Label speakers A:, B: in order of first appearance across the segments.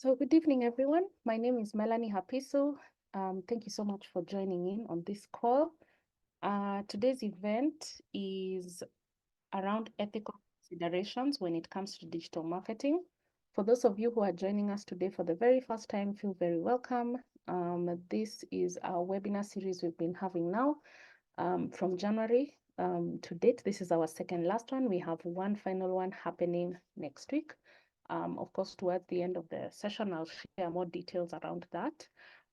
A: So good evening, everyone. My name is Melanie Hapisu. Thank you so much for joining in on this call. Today's event is around ethical considerations when it comes to digital marketing. For those of you who are joining us today for the very first time, feel very welcome. This is our webinar series we've been having now from January to date. This is our second last one. We have one final one happening next week. Of course, towards the end of the session, I'll share more details around that.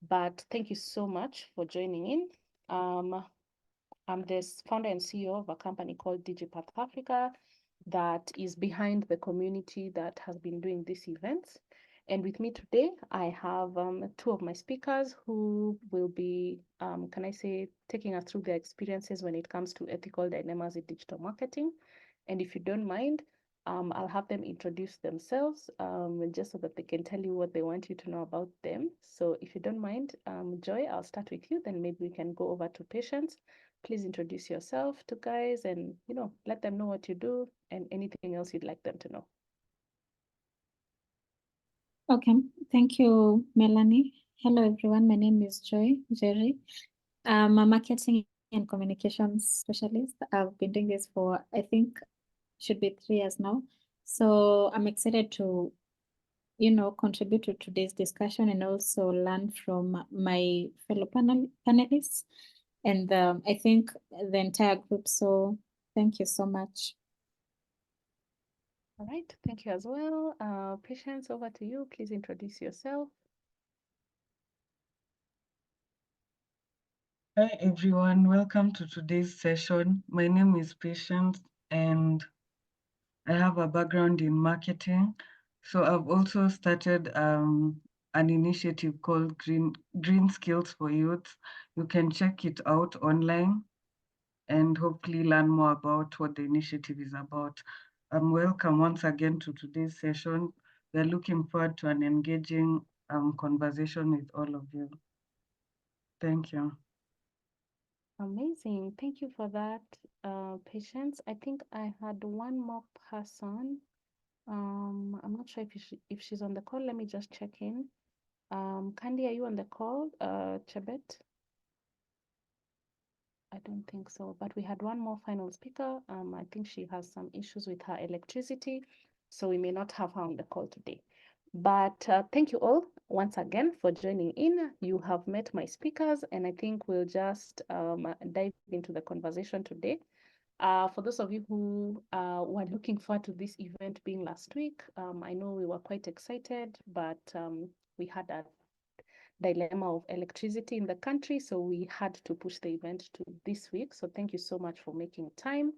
A: But thank you so much for joining in. I'm the founder and CEO of a company called Digipath Africa that is behind the community that has been doing these events. And with me today, I have two of my speakers who will be, taking us through their experiences when it comes to ethical dilemmas in digital marketing. And if you don't mind, I'll have them introduce themselves just so that they can tell you what they want you to know about them. So if you don't mind, Joy, I'll start with you, then maybe we can go over to Patience. Please introduce yourself to guys and, let them know what you do and anything else you'd like them to know.
B: Okay, thank you, Melanie. Hello, everyone. My name is Joy Jerry. I'm a marketing and communications specialist. I've been doing this for, I think, should be 3 years now. So I'm excited to, contribute to today's discussion and also learn from my fellow panelists and I think the entire group. So thank you so much.
A: All right, thank you as well. Patience, over to you. Please introduce yourself.
C: Hi everyone, welcome to today's session. My name is Patience and I have a background in marketing. So I've also started an initiative called Green Skills for Youth. You can check it out online and hopefully learn more about what the initiative is about. Welcome once again to today's session. We're looking forward to an engaging conversation with all of you. Thank you.
A: Amazing. Thank you for that, Patience. I think I had one more person. I'm not sure if she's on the call. Let me just check in. Candy, are you on the call? Chebet? I don't think so, but we had one more final speaker. I think she has some issues with her electricity, so we may not have her on the call today. But thank you all once again for joining in. You have met my speakers, and I think we'll just dive into the conversation today. For those of you who were looking forward to this event being last week, I know we were quite excited, but we had a dilemma of electricity in the country, so we had to push the event to this week. So thank you so much for making time.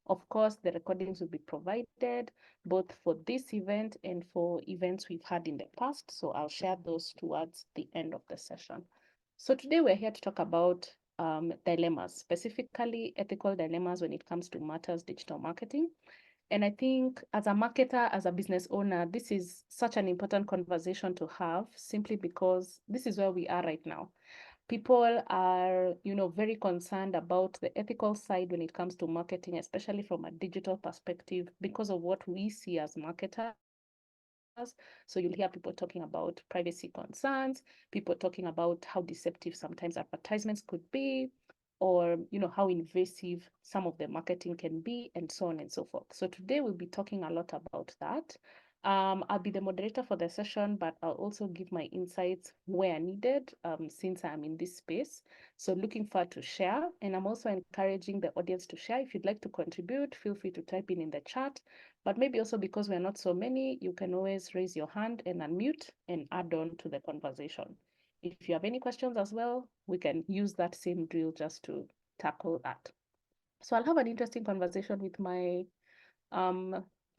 A: Of course, the recordings will be provided both for this event and for events we've had in the past. So I'll share those towards the end of the session. So today we're here to talk about dilemmas, specifically ethical dilemmas when it comes to matters digital marketing. And I think as a marketer, as a business owner, this is such an important conversation to have simply because this is where we are right now. People are, very concerned about the ethical side when it comes to marketing, especially from a digital perspective, because of what we see as marketers. So you'll hear people talking about privacy concerns, people talking about how deceptive sometimes advertisements could be, or how invasive some of the marketing can be, and so on and so forth. So today we'll be talking a lot about that. I'll be the moderator for the session, but I'll also give my insights where needed, since I'm in this space. So looking forward to share, and I'm also encouraging the audience to share. If you'd like to contribute, feel free to type in the chat, but maybe also because we're not so many, you can always raise your hand and unmute and add on to the conversation. If you have any questions as well, we can use that same drill just to tackle that. So I'll have an interesting conversation with my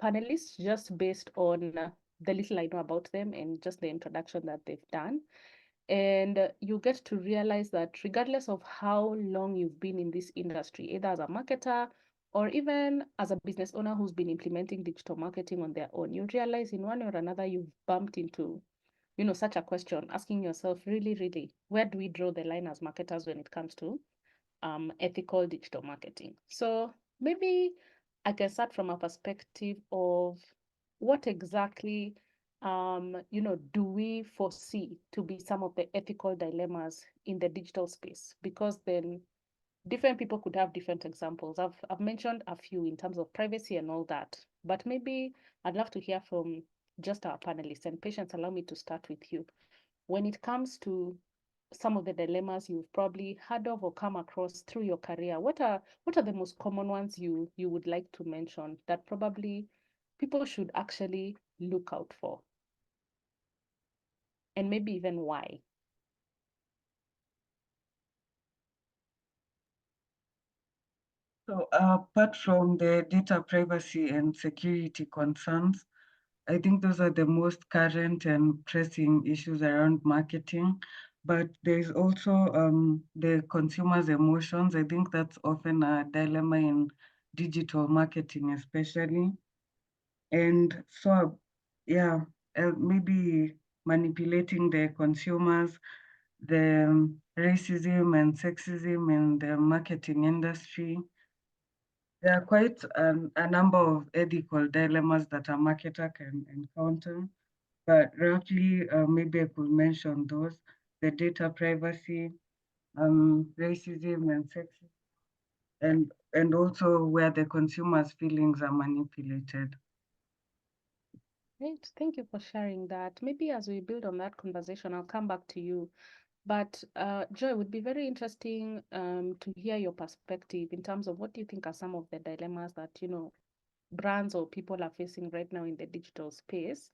A: panelists just based on the little I know about them and just the introduction that they've done. And you get to realize that regardless of how long you've been in this industry, either as a marketer or even as a business owner who's been implementing digital marketing on their own, you realize in one or another you've bumped into such a question, asking yourself, really, where do we draw the line as marketers when it comes to ethical digital marketing? So maybe I can start from a perspective of what exactly do we foresee to be some of the ethical dilemmas in the digital space? Because then different people could have different examples. I've mentioned a few in terms of privacy and all that, but maybe I'd love to hear from just our panelists. And Patience, allow me to start with you. When it comes to some of the dilemmas you've probably heard of or come across through your career, what are the most common ones you would like to mention that probably people should actually look out for? And maybe even why?
C: So apart from the data privacy and security concerns, I think those are the most current and pressing issues around marketing. But there's also the consumer's emotions. I think that's often a dilemma in digital marketing, especially. And so, yeah, maybe manipulating the consumers, the racism and sexism in the marketing industry. There are quite a number of ethical dilemmas that a marketer can encounter, but roughly, maybe I could mention those: the data privacy, racism and sexism, and also where the consumer's feelings are manipulated.
A: Great. Thank you for sharing that. Maybe as we build on that conversation, I'll come back to you. But Joy, it would be very interesting to hear your perspective in terms of what do you think are some of the dilemmas that, brands or people are facing right now in the digital space.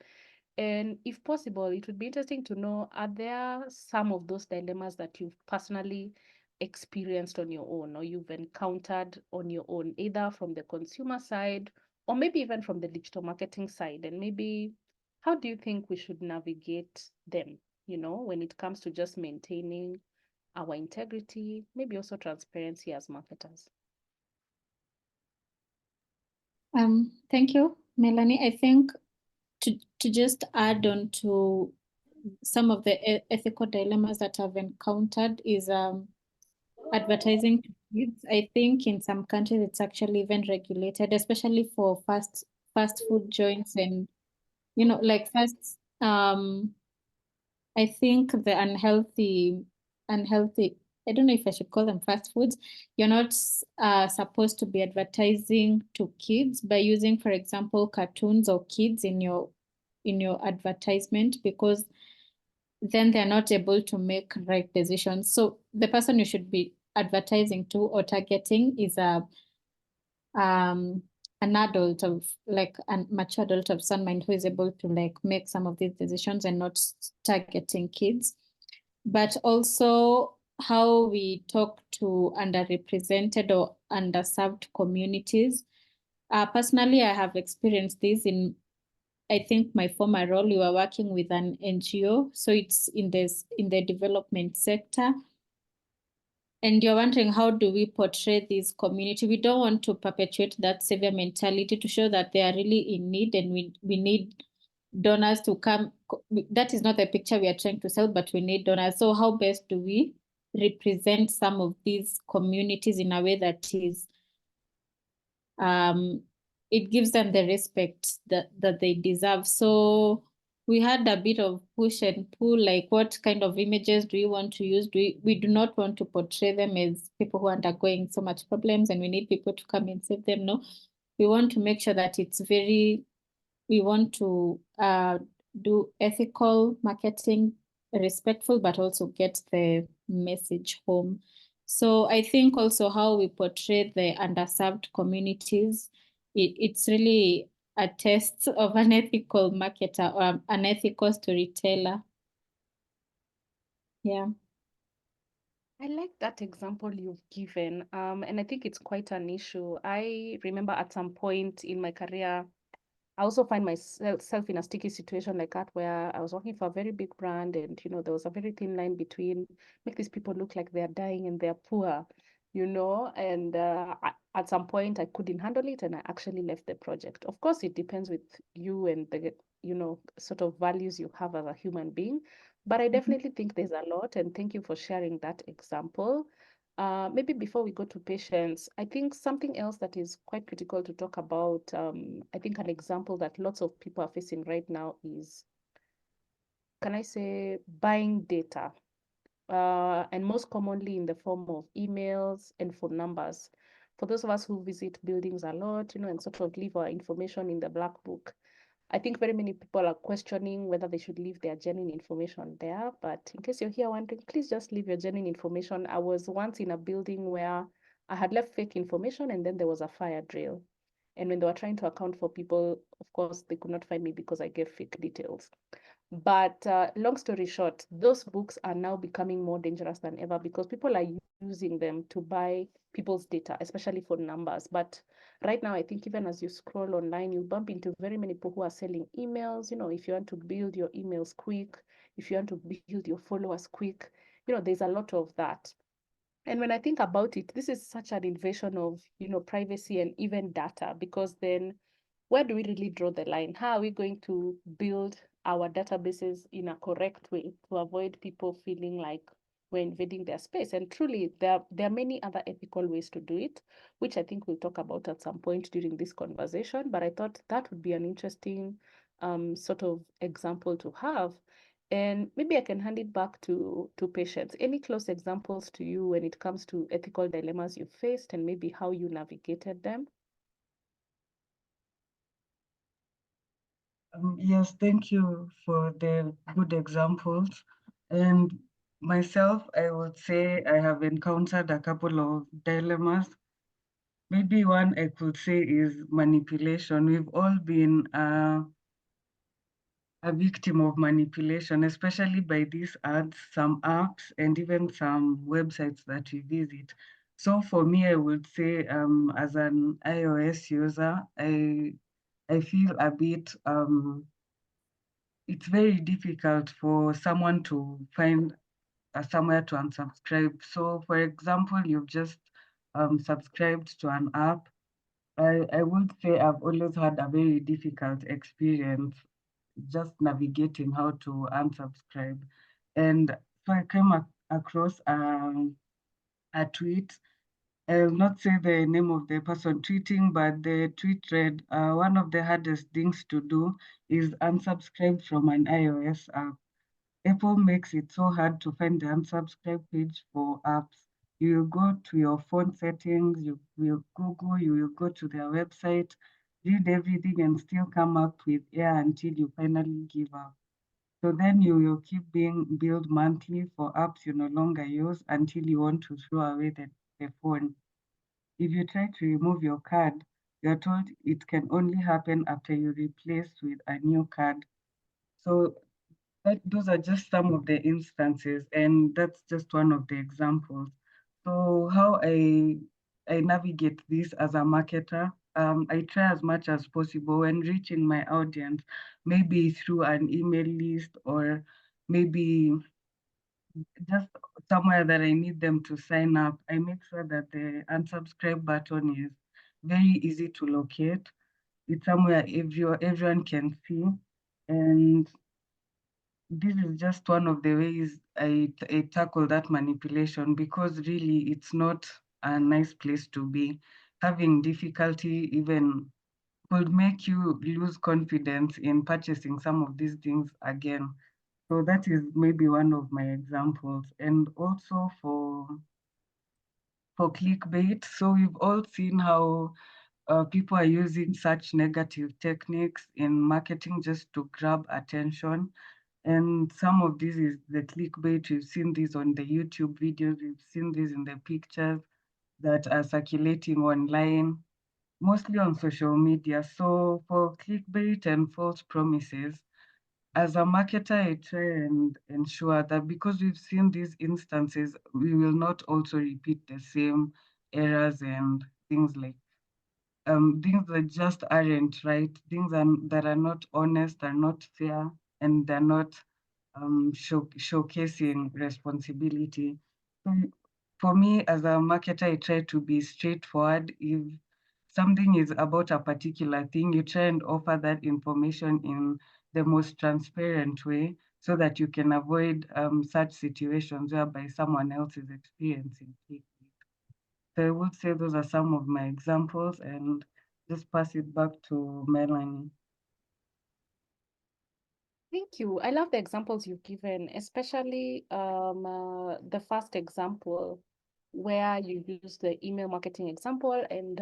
A: And if possible, it would be interesting to know, are there some of those dilemmas that you've personally experienced on your own or you've encountered on your own, either from the consumer side or maybe even from the digital marketing side? And maybe how do you think we should navigate them, when it comes to just maintaining our integrity, maybe also transparency as marketers?
B: Thank you, Melanie. I think to just add on to some of the ethical dilemmas that I've encountered is advertising to kids. I think in some countries it's actually even regulated, especially for fast food joints and like fast I think the unhealthy, I don't know if I should call them fast foods. You're not supposed to be advertising to kids by using, for example, cartoons or kids in your advertisement, because then they're not able to make right decisions. So the person you should be advertising to or targeting is an adult of like a mature adult of some mind who is able to like make some of these decisions and not targeting kids. But also how we talk to underrepresented or underserved communities. Personally, I have experienced this in, I think, my former role. We were working with an NGO, so it's in the development sector. And you're wondering, how do we portray this community? We don't want to perpetuate that savior mentality to show that they are really in need and we need donors to come. That is not the picture we are trying to sell, but we need donors. So how best do we represent some of these communities in a way that is, it gives them the respect that they deserve? So we had a bit of push and pull, like what kind of images do you want to use? We do not want to portray them as people who are undergoing so much problems and we need people to come and save them. No, we want to make sure that we want to do ethical marketing, respectful, but also get the message home. So I think also how we portray the underserved communities, it's really a test of an ethical marketer or an ethical storyteller. Yeah.
A: I like that example you've given, and I think it's quite an issue. I remember at some point in my career, I also find myself in a sticky situation like that where I was working for a very big brand and, there was a very thin line between make these people look like they're dying and they're poor, and at some point I couldn't handle it and I actually left the project. Of course, it depends with you and the, sort of values you have as a human being, but I definitely think there's a lot, and thank you for sharing that example. Maybe before we go to Patience, I think something else that is quite critical to talk about, I think an example that lots of people are facing right now is can I say, buying data, and most commonly in the form of emails and phone numbers. For those of us who visit buildings a lot, and sort of leave our information in the black book, I think very many people are questioning whether they should leave their genuine information there. But in case you're here wondering, please just leave your genuine information. I was once in a building where I had left fake information and then there was a fire drill. And when they were trying to account for people, of course, they could not find me because I gave fake details. But long story short, those books are now becoming more dangerous than ever because people are using them to buy people's data, especially for numbers. But right now, I think even as you scroll online, you bump into very many people who are selling emails. If you want to build your emails quick, if you want to build your followers quick, there's a lot of that. And when I think about it, this is such an invasion of, privacy and even data, because then where do we really draw the line? How are we going to build our databases in a correct way to avoid people feeling like we're invading their space? And truly, there are many other ethical ways to do it, which I think we'll talk about at some point during this conversation. But I thought that would be an interesting sort of example to have. And maybe I can hand it back to Patience. Any close examples to you when it comes to ethical dilemmas you faced and maybe how you navigated them?
C: Yes, thank you for the good examples. And myself, I would say I have encountered a couple of dilemmas. Maybe one I could say is manipulation. We've all been a victim of manipulation, especially by these ads, some apps, and even some websites that we visit. So for me, I would say, as an iOS user, I feel a bit it's very difficult for someone to find somewhere to unsubscribe. So, for example, you've just subscribed to an app. I would say I've always had a very difficult experience just navigating how to unsubscribe. And so I came across a tweet. I'll not say the name of the person tweeting, but the tweet read, one of the hardest things to do is unsubscribe from an iOS app. Apple makes it so hard to find the unsubscribe page for apps. You will go to your phone settings, you will Google, you will go to their website, read everything and still come up with yeah until you finally give up. So then you will keep being billed monthly for apps you no longer use until you want to throw away the phone. If you try to remove your card, you're told it can only happen after you replace with a new card. So those are just some of the instances, and that's just one of the examples. So how I navigate this as a marketer, I try as much as possible when reaching my audience, maybe through an email list or maybe just somewhere that I need them to sign up. I make sure that the unsubscribe button is very easy to locate. It's somewhere everyone can see, and this is just one of the ways I tackle that manipulation, because really it's not a nice place to be. Having difficulty even could make you lose confidence in purchasing some of these things again. So that is maybe one of my examples. And also for clickbait, so we've all seen how people are using such negative techniques in marketing just to grab attention. And some of this is the clickbait. We've seen this on the YouTube videos. We've seen this in the pictures that are circulating online, mostly on social media. So for clickbait and false promises, as a marketer, I try and ensure that because we've seen these instances, we will not also repeat the same errors and things like things that just aren't right, things that are not honest, are not fair, and they're not showcasing responsibility. So for me, as a marketer, I try to be straightforward. If something is about a particular thing, you try and offer that information in the most transparent way so that you can avoid such situations whereby someone else is experiencing it. So I would say those are some of my examples, and just pass it back to Melanie.
A: Thank you. I love the examples you've given, especially the first example where you use the email marketing example and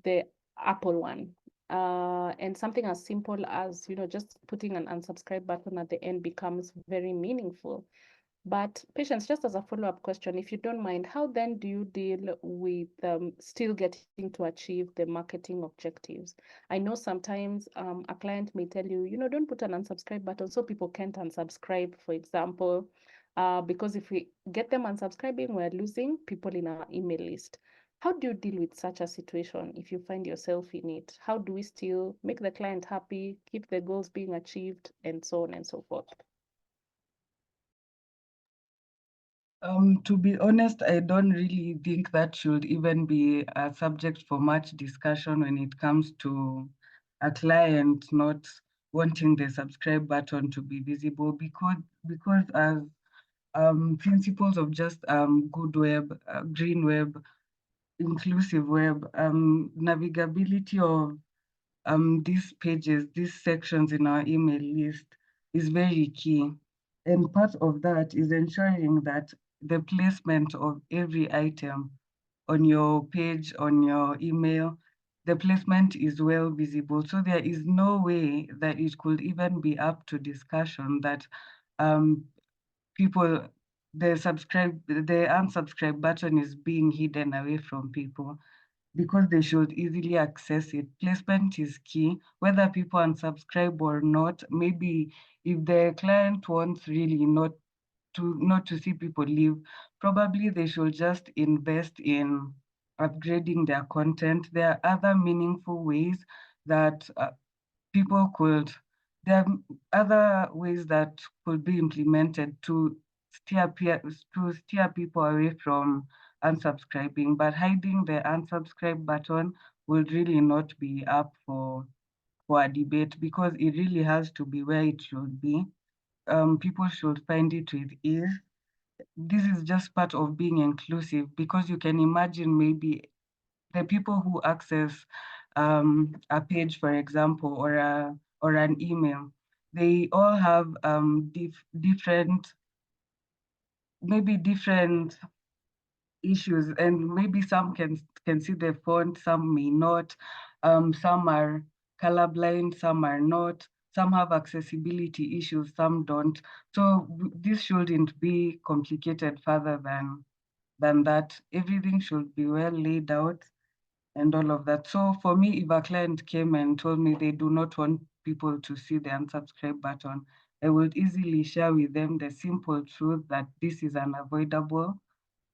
A: the Apple one. And something as simple as, just putting an unsubscribe button at the end becomes very meaningful. But Patience, just as a follow-up question, if you don't mind, how then do you deal with still getting to achieve the marketing objectives? I know sometimes a client may tell you, don't put an unsubscribe button so people can't unsubscribe, for example, because if we get them unsubscribing, we're losing people in our email list. How do you deal with such a situation if you find yourself in it? How do we still make the client happy, keep the goals being achieved, and so on and so forth?
C: To be honest, I don't really think that should even be a subject for much discussion when it comes to a client not wanting the subscribe button to be visible, because as principles of just good web, green web, inclusive web, navigability of these pages, these sections in our email list is very key. And part of that is ensuring that the placement of every item on your page, on your email, the placement is well visible. So there is no way that it could even be up to discussion that um, people, the unsubscribe button is being hidden away from people, because they should easily access it. Placement is key, whether people unsubscribe or not. Maybe if the client wants really not to see people leave, probably they should just invest in upgrading their content. There are other meaningful ways that people could, there are other ways that could be implemented to steer people away from unsubscribing, but hiding the unsubscribe button will really not be up for a debate, because it really has to be where it should be. People should find it with ease. This is just part of being inclusive, because you can imagine maybe the people who access a page, for example, or an email, they all have different, maybe different issues, and maybe some can see the font, some may not. Some are colorblind, some are not. Some have accessibility issues, some don't. So this shouldn't be complicated further than that. Everything should be well laid out and all of that. So for me, if a client came and told me they do not want people to see the unsubscribe button, I would easily share with them the simple truth that this is unavoidable,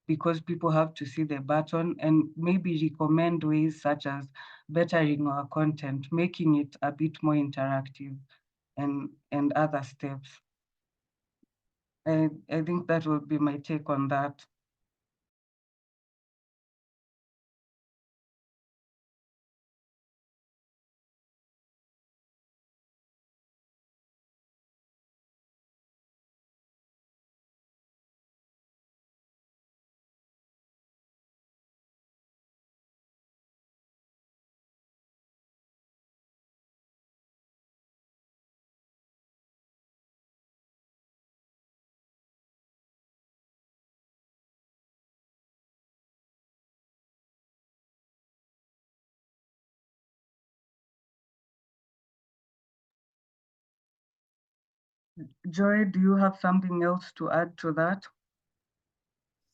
C: because people have to see the button, and maybe recommend ways such as bettering our content, making it a bit more interactive, and other steps. I think that would be my take on that. Joy, do you have something else to add to that?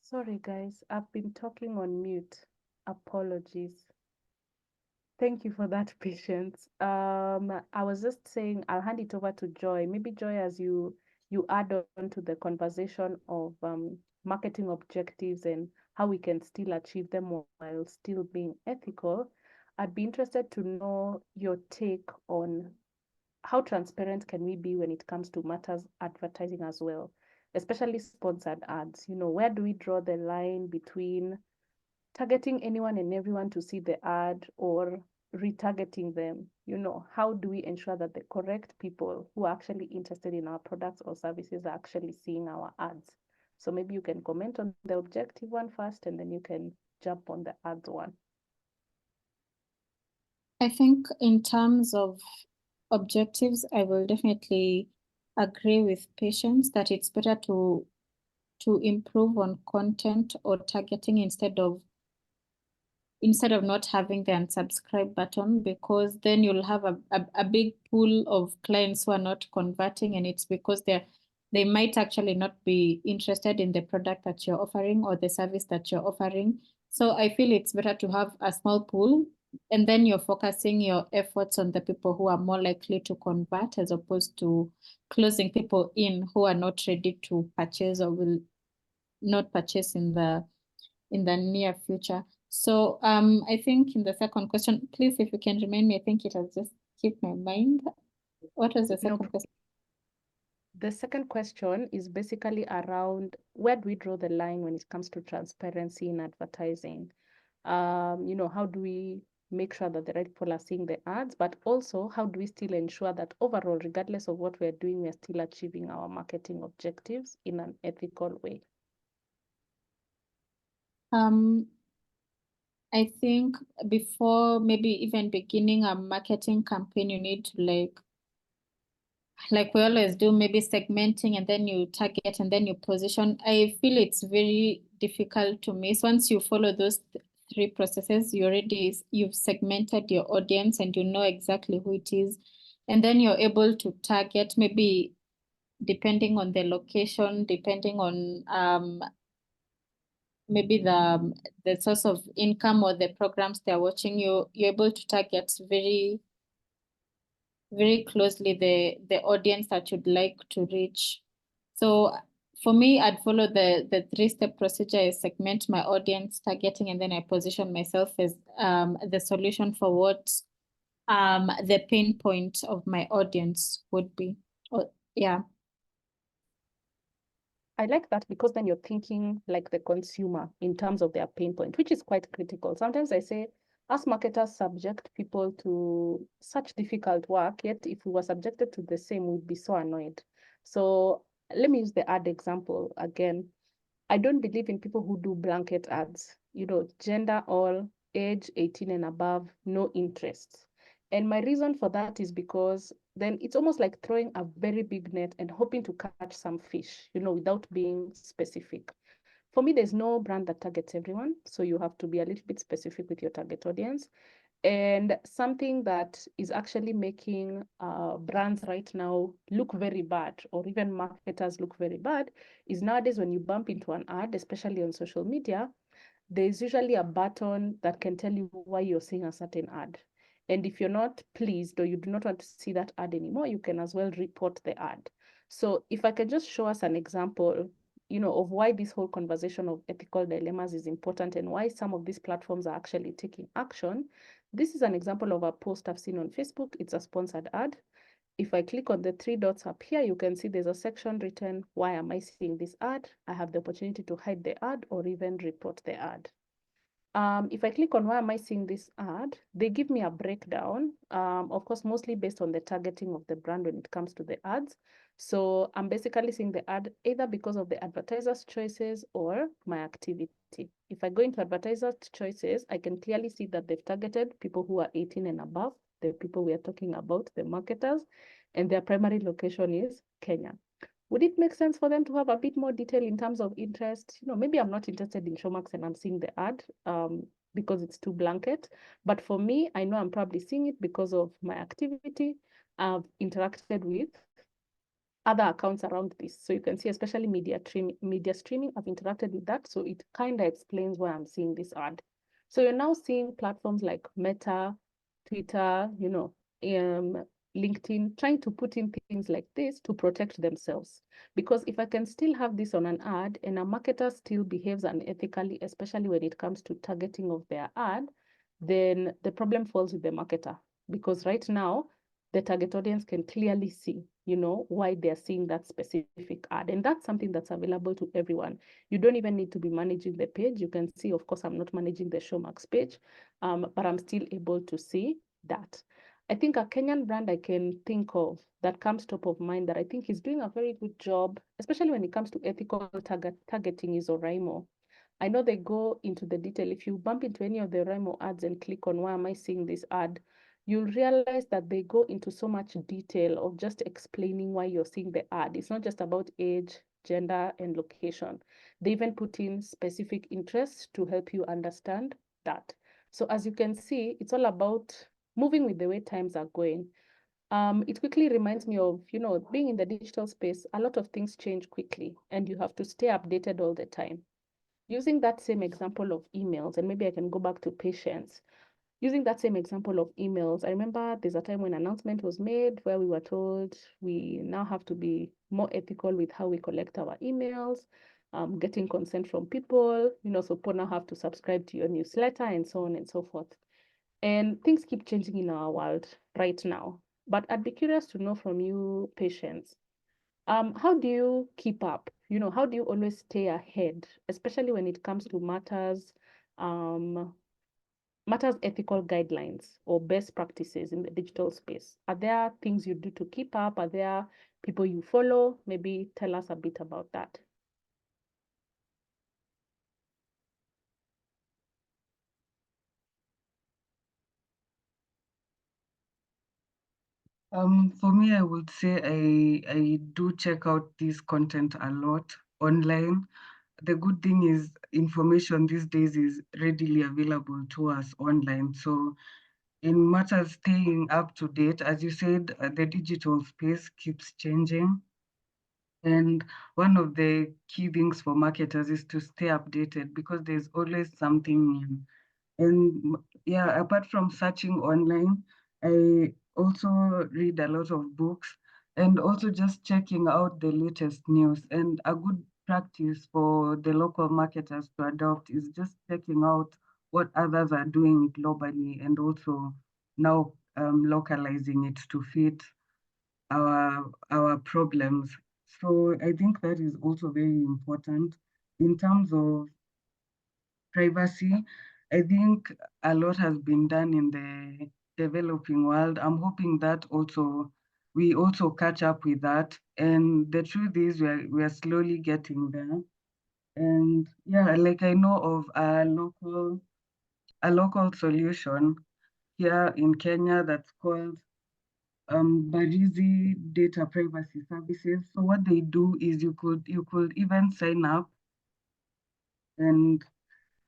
A: Sorry, guys, I've been talking on mute. Apologies. Thank you for that patience. I was just saying I'll hand it over to Joy. Maybe Joy, as you add on to the conversation of marketing objectives and how we can still achieve them while still being ethical. I'd be interested to know your take on how transparent can we be when it comes to matters advertising as well, especially sponsored ads. Where do we draw the line between targeting anyone and everyone to see the ad or retargeting them? How do we ensure that the correct people who are actually interested in our products or services are actually seeing our ads? So maybe you can comment on the objective one first, and then you can jump on the ads one.
B: I think in terms of objectives, I will definitely agree with Patience that it's better to improve on content or targeting instead of not having the unsubscribe button, because then you'll have a big pool of clients who are not converting, and it's because they might actually not be interested in the product that you're offering or the service that you're offering. So I feel it's better to have a small pool, and then you're focusing your efforts on the people who are more likely to convert, as opposed to closing people in who are not ready to purchase or will not purchase in the near future. So I think in the second question, please, if you can remind me, I think it has just skipped my mind. What was the second question?
A: The second question is basically around where do we draw the line when it comes to transparency in advertising? How do we make sure that the right people are seeing the ads, but also how do we still ensure that overall, regardless of what we're doing, we're still achieving our marketing objectives in an ethical way?
B: I think before maybe even beginning a marketing campaign, you need to like we always do, maybe segmenting, and then you target, and then you position. I feel it's very difficult to miss. Once you follow those three processes, you've segmented your audience and you know exactly who it is. And then you're able to target, maybe depending on the location, depending on maybe the source of income or the programs they're watching, you're able to target very, very closely the audience that you'd like to reach. So for me, I'd follow the three-step procedure. I segment my audience targeting, and then I position myself as the solution for what the pain point of my audience would be. Yeah.
A: I like that, because then you're thinking like the consumer in terms of their pain point, which is quite critical. Sometimes I say, as marketers subject people to such difficult work, yet if we were subjected to the same, we'd be so annoyed. So let me use the ad example again. I don't believe in people who do blanket ads, gender all, age 18 and above, no interests. And my reason for that is because then it's almost like throwing a very big net and hoping to catch some fish, without being specific. For me, there's no brand that targets everyone. So you have to be a little bit specific with your target audience. And something that is actually making brands right now look very bad, or even marketers look very bad, is nowadays when you bump into an ad, especially on social media, there's usually a button that can tell you why you're seeing a certain ad. And if you're not pleased or you do not want to see that ad anymore, you can as well report the ad. So if I can just show us an example, of why this whole conversation of ethical dilemmas is important and why some of these platforms are actually taking action. This is an example of a post I've seen on Facebook. It's a sponsored ad. If I click on the three dots up here, you can see there's a section written, why am I seeing this ad? I have the opportunity to hide the ad or even report the ad. If I click on why am I seeing this ad, they give me a breakdown, of course, mostly based on the targeting of the brand when it comes to the ads. So I'm basically seeing the ad either because of the advertiser's choices or my activity. If I go into advertiser's choices, I can clearly see that they've targeted people who are 18 and above, the people we are talking about, the marketers, and their primary location is Kenya. Would it make sense for them to have a bit more detail in terms of interest? Maybe I'm not interested in Showmax and I'm seeing the ad because it's too blanket. But for me, I know I'm probably seeing it because of my activity. I've interacted with other accounts around this. So you can see, especially media streaming, I've interacted with that. So it kind of explains why I'm seeing this ad. So you're now seeing platforms like Meta, Twitter, LinkedIn, trying to put in things like this to protect themselves. Because if I can still have this on an ad and a marketer still behaves unethically, especially when it comes to targeting of their ad, then the problem falls with the marketer. Because right now, the target audience can clearly see, why they're seeing that specific ad. And that's something that's available to everyone. You don't even need to be managing the page. You can see, of course, I'm not managing the Showmax page, but I'm still able to see that. I think a Kenyan brand I can think of that comes top of mind that I think is doing a very good job, especially when it comes to ethical targeting, is Oraimo. I know they go into the detail. If you bump into any of the Oraimo ads and click on why am I seeing this ad, you'll realize that they go into so much detail of just explaining why you're seeing the ad. It's not just about age, gender, and location. They even put in specific interests to help you understand that. So as you can see, it's all about moving with the way times are going. It quickly reminds me of, being in the digital space, a lot of things change quickly and you have to stay updated all the time. Using that same example of emails, and maybe I can go back to patience. Using that same example of emails, I remember there's a time when an announcement was made where we were told we now have to be more ethical with how we collect our emails, getting consent from people, so people now have to subscribe to your newsletter and so on and so forth. And things keep changing in our world right now. But I'd be curious to know from you, patients, how do you keep up? How do you always stay ahead, especially when it comes to um, matters ethical guidelines or best practices in the digital space? Are there things you do to keep up? Are there people you follow? Maybe tell us a bit about that.
C: For me, I would say I do check out this content a lot online. The good thing is information these days is readily available to us online. So in matters staying up to date, as you said, the digital space keeps changing. And one of the key things for marketers is to stay updated because there's always something new. And yeah, apart from searching online, I also read a lot of books and also just checking out the latest news. And a good practice for the local marketers to adopt is just checking out what others are doing globally and also now localizing it to fit our problems. So I think that is also very important in terms of privacy. I think a lot has been done in the developing world. I'm hoping that also we also catch up with that. And the truth is we're slowly getting there. And yeah, like I know of a local solution here in Kenya that's called Barizi Data Privacy Services. So what they do is you could even sign up, and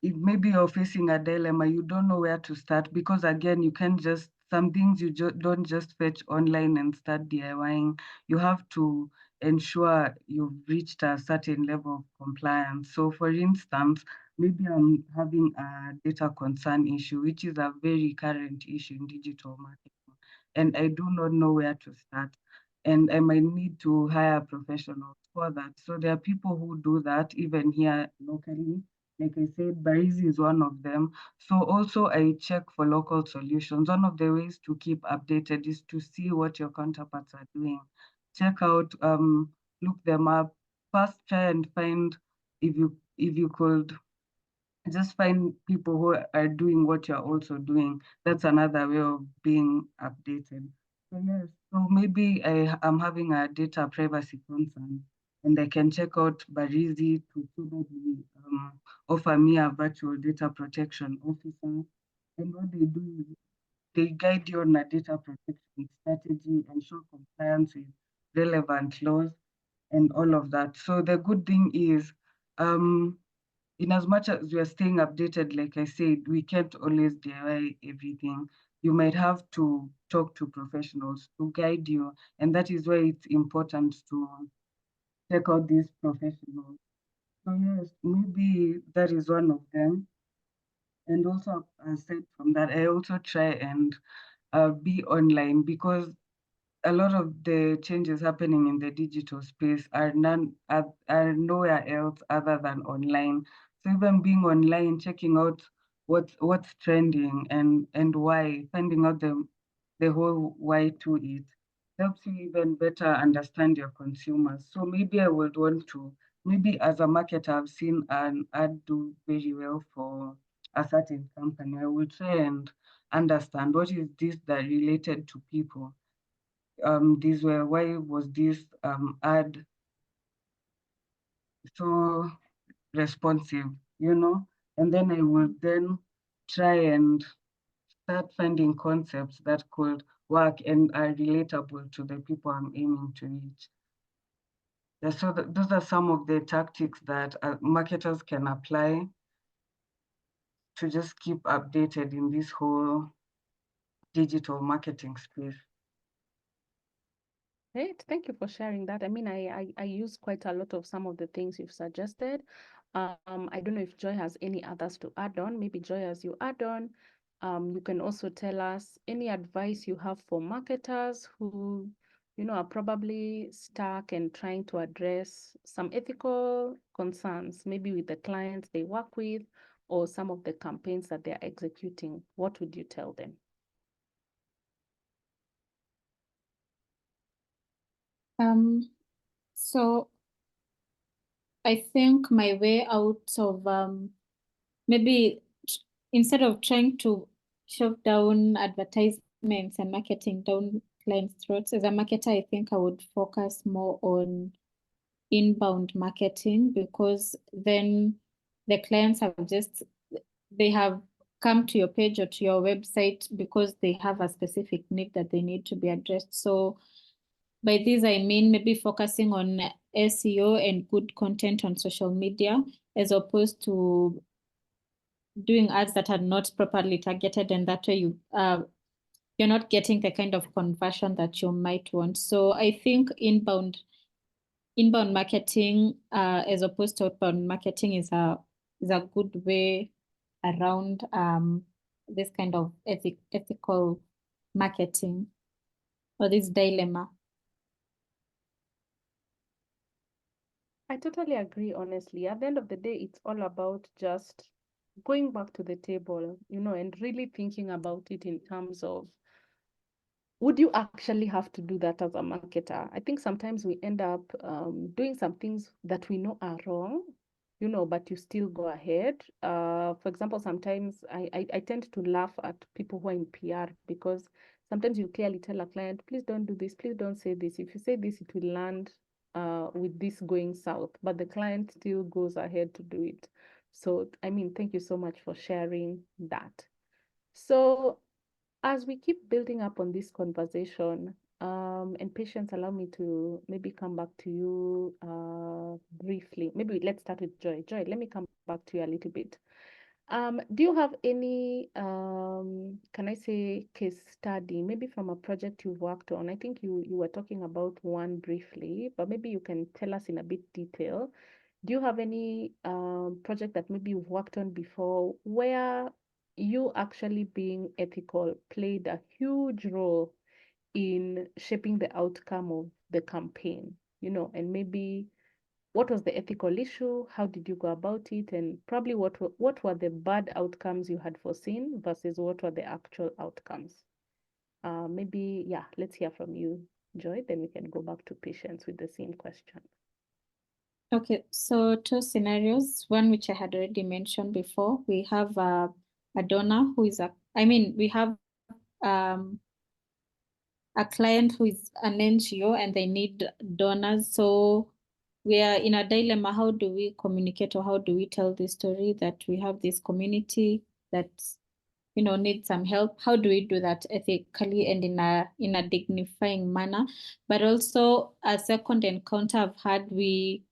C: if maybe you're facing a dilemma, you don't know where to start because again, you can't just some things you don't just fetch online and start DIYing. You have to ensure you've reached a certain level of compliance. So for instance, maybe I'm having a data concern issue, which is a very current issue in digital marketing, and I do not know where to start. And I might need to hire professionals for that. So there are people who do that even here locally. Like I said, Barizi is one of them. So also I check for local solutions. One of the ways to keep updated is to see what your counterparts are doing. Check out, look them up. First, try and find if you could just find people who are doing what you're also doing. That's another way of being updated. So yes, so maybe I'm having a data privacy concern and I can check out Barizi to probably offer me a virtual data protection officer. And what they do is they guide you on a data protection strategy and show compliance with relevant laws and all of that. So the good thing is, in as much as we are staying updated, like I said, we can't always DIY everything. You might have to talk to professionals to guide you. And that is why it's important to check out these professionals. So yes, maybe that is one of them. And also aside from that, I also try and be online because a lot of the changes happening in the digital space are nowhere else other than online. So even being online, checking out what's trending and why, finding out the whole why to it helps you even better understand your consumers. So maybe I would want to, maybe as a marketer, I've seen an ad do very well for a certain company. I will try and understand what is this that related to people. These were why was this ad so responsive, and then I would then try and start finding concepts that could work and are relatable to the people I'm aiming to reach. Yeah, so those are some of the tactics that marketers can apply to just keep updated in this whole digital marketing space.
A: Great, thank you for sharing that. I mean, I use quite a lot of some of the things you've suggested. I don't know if Joy has any others to add on. Maybe Joy, as you add on, you can also tell us any advice you have for marketers who, are probably stuck and trying to address some ethical concerns, maybe with the clients they work with or some of the campaigns that they're executing. What would you tell them?
B: So I think my way out of maybe instead of trying to shove down advertisements and marketing down clients' throats, as a marketer, I think I would focus more on inbound marketing, because then the clients they have come to your page or to your website because they have a specific need that they need to be addressed. So by this, I mean maybe focusing on SEO and good content on social media, as opposed to doing ads that are not properly targeted, and that way you're not getting the kind of conversion that you might want. So I think inbound marketing as opposed to outbound marketing is a good way around this kind of ethical marketing, or this dilemma.
A: I totally agree, honestly. At the end of the day, it's all about just going back to the table, and really thinking about it in terms of, would you actually have to do that as a marketer? I think sometimes we end up doing some things that we know are wrong, but you still go ahead. For example, sometimes I tend to laugh at people who are in PR, because sometimes you clearly tell a client, please don't do this, please don't say this. If you say this, it will land with this going south, but the client still goes ahead to do it. So, I mean, thank you so much for sharing that. So, as we keep building up on this conversation, and Patience, allow me to maybe come back to you briefly. Maybe let's start with Joy. Joy, let me come back to you a little bit. Do you have any, can I say, case study, maybe from a project you've worked on? I think you were talking about one briefly, but maybe you can tell us in a bit detail. Do you have any project that maybe you've worked on before where you actually being ethical played a huge role in shaping the outcome of the campaign, and maybe what was the ethical issue? How did you go about it? And probably what were the bad outcomes you had foreseen versus what were the actual outcomes? Maybe, yeah, let's hear from you, Joy. Then we can go back to Patience with the same question.
B: Okay, so two scenarios. One which I had already mentioned before. We have a donor who is we have a client who is an NGO and they need donors. So we are in a dilemma. How do we communicate, or how do we tell this story that we have this community that needs some help? How do we do that ethically and in a dignifying manner? But also, a second encounter I've had, we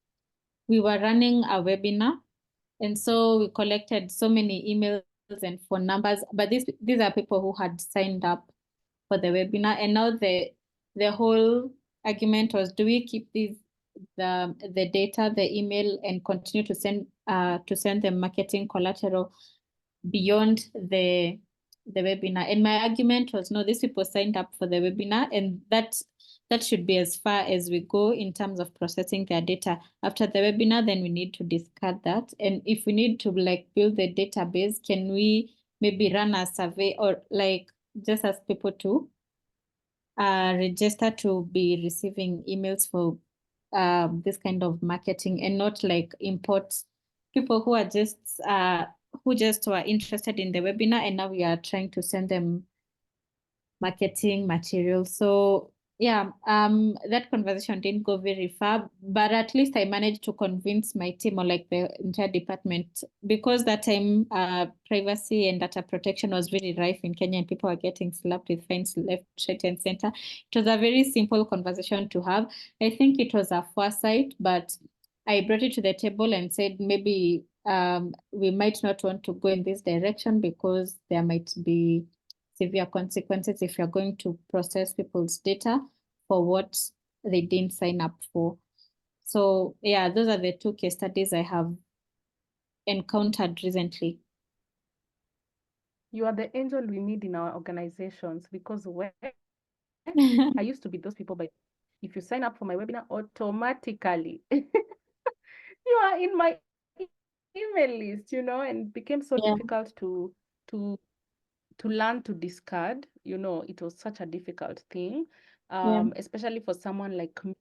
B: were running a webinar, and so we collected so many emails and phone numbers, but these are people who had signed up for the webinar, and now the whole argument was, do we keep the data, the email, and continue to send them marketing collateral beyond the webinar? And my argument was, no, these people signed up for the webinar, and that should be as far as we go in terms of processing their data. After the webinar, then we need to discard that. And if we need to build the database, can we maybe run a survey, or just ask people to register to be receiving emails for this kind of marketing, and not import people who are just were interested in the webinar, and now we are trying to send them marketing material. So yeah, that conversation didn't go very far, but at least I managed to convince my team or like the entire department, because that time privacy and data protection was very rife in Kenya and people were getting slapped with fines left, right, and center. It was a very simple conversation to have. I think it was a foresight, but I brought it to the table and said maybe we might not want to go in this direction because there might be severe consequences if you're going to process people's data for what they didn't sign up for. So yeah, those are the two case studies I have encountered recently.
A: You are the angel we need in our organizations, because when I used to be those people, but if you sign up for my webinar, automatically you are in my email list, and it became so
B: Yeah.
A: difficult to learn to discard. It was such a difficult thing,
B: Yeah.
A: especially for someone like me,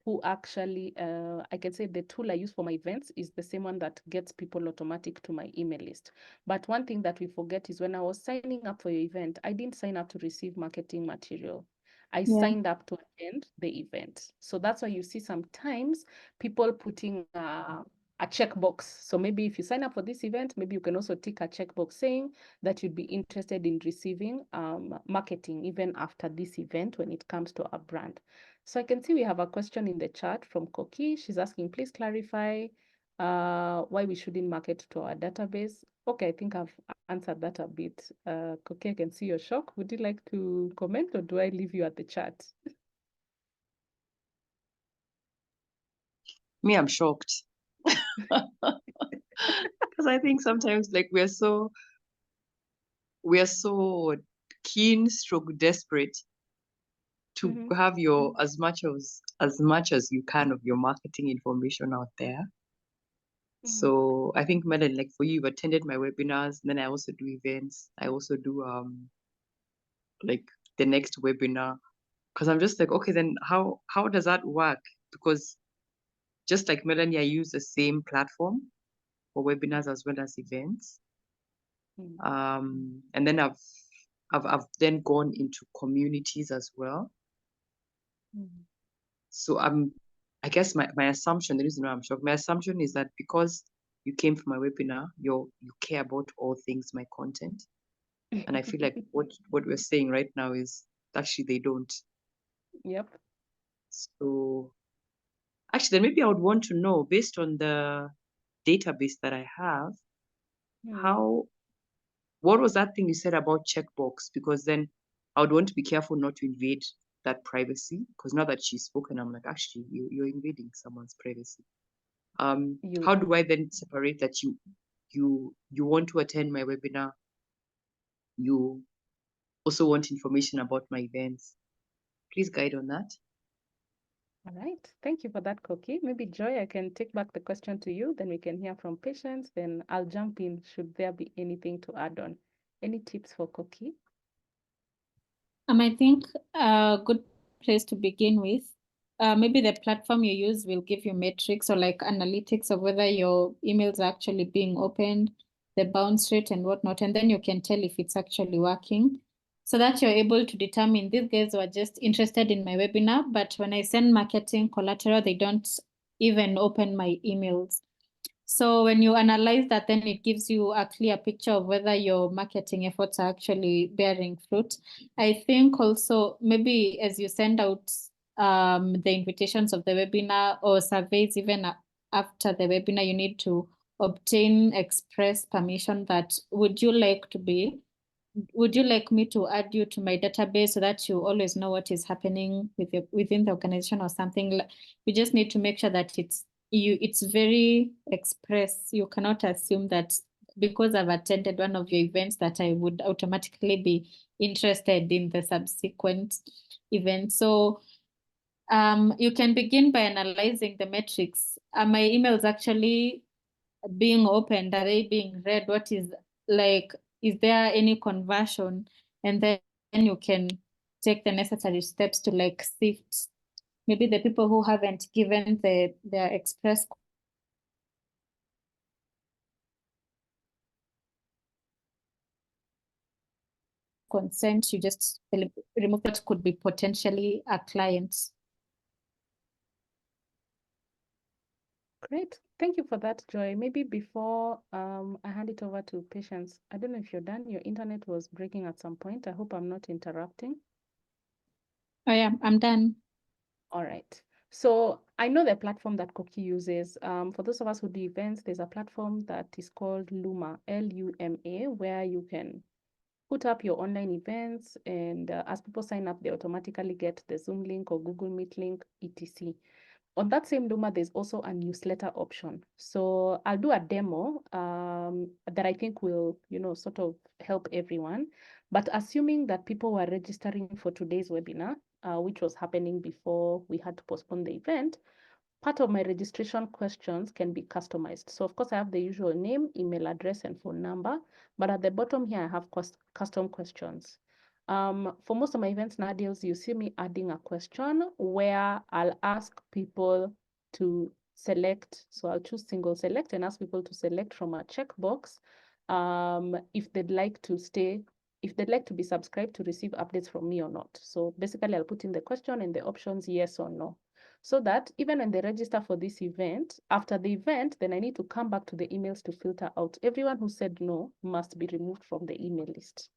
A: who actually, I can say the tool I use for my events is the same one that gets people automatic to my email list. But one thing that we forget is when I was signing up for your event, I didn't sign up to receive marketing material. I
B: Yeah.
A: signed up to attend the event. So that's why you see sometimes people putting a checkbox. So maybe if you sign up for this event, maybe you can also tick a checkbox saying that you'd be interested in receiving marketing even after this event when it comes to our brand. So I can see we have a question in the chat from Koki. She's asking, please clarify why we shouldn't market to our database. Okay, I think I've answered that a bit. Koki, I can see your shock. Would you like to comment, or do I leave you at the chat?
D: Me, I'm shocked. Because I think sometimes like we are so keen, stroke desperate to have your as much as you can of your marketing information out there. So I think, Melanie, like for you, you've attended my webinars, and then I also do events. I also do like the next webinar, because I'm just like, okay, then how does that work? Because just like Melanie, I use the same platform for webinars as well as events. And then I've then gone into communities as well. So I guess my assumption, the reason why I'm shocked, my assumption is that because you came from my webinar, you care about all things my content. And I feel like what we're saying right now is actually they don't.
A: Yep.
D: So actually, then maybe I would want to know, based on the database that I have, what was that thing you said about checkbox? Because then I would want to be careful not to invade that privacy. Because now that she's spoken, I'm like, actually, you're invading someone's privacy. How do I then separate that you want to attend my webinar? You also want information about my events. Please guide on that.
A: All right. Thank you for that, Koki. Maybe Joy, I can take back the question to you, then we can hear from Patience, then I'll jump in should there be anything to add on. Any tips for Koki?
B: I think a good place to begin with, maybe the platform you use will give you metrics or like analytics of whether your emails are actually being opened, the bounce rate and whatnot, and then you can tell if it's actually working, so that you're able to determine these guys were just interested in my webinar, but when I send marketing collateral, they don't even open my emails. So when you analyze that, then it gives you a clear picture of whether your marketing efforts are actually bearing fruit. I think also maybe as you send out the invitations of the webinar or surveys, even after the webinar, you need to obtain express permission that would you like me to add you to my database so that you always know what is happening within the organization or something. You just need to make sure that it's very express. You cannot assume that because I've attended one of your events that I would automatically be interested in the subsequent event. So you can begin by analyzing the metrics. Are my emails actually being opened? Are they being read? What is is there any conversion? And then you can take the necessary steps to sift maybe the people who haven't given their express consent, you just remove what could be potentially a client.
A: Great. Thank you for that, Joy. Maybe before I hand it over to Patience, I don't know if you're done. Your internet was breaking at some point. I hope I'm not interrupting.
B: Oh yeah, I'm done.
A: All right. So I know the platform that Koki uses. For those of us who do events, there's a platform that is called Luma, Luma, where you can put up your online events, and as people sign up, they automatically get the Zoom link or Google Meet link, etc. On that same Luma, there's also a newsletter option. So I'll do a demo that I think will, sort of help everyone. But assuming that people were registering for today's webinar, which was happening before we had to postpone the event, part of my registration questions can be customized. So of course I have the usual name, email address, and phone number, but at the bottom here I have custom questions. For most of my events nowadays, you see me adding a question where I'll ask people to select. So I'll choose single select and ask people to select from a checkbox if they'd like to be subscribed to receive updates from me or not. So basically I'll put in the question and the options yes or no, so that even when they register for this event, after the event, then I need to come back to the emails to filter out. Everyone who said no must be removed from the email list.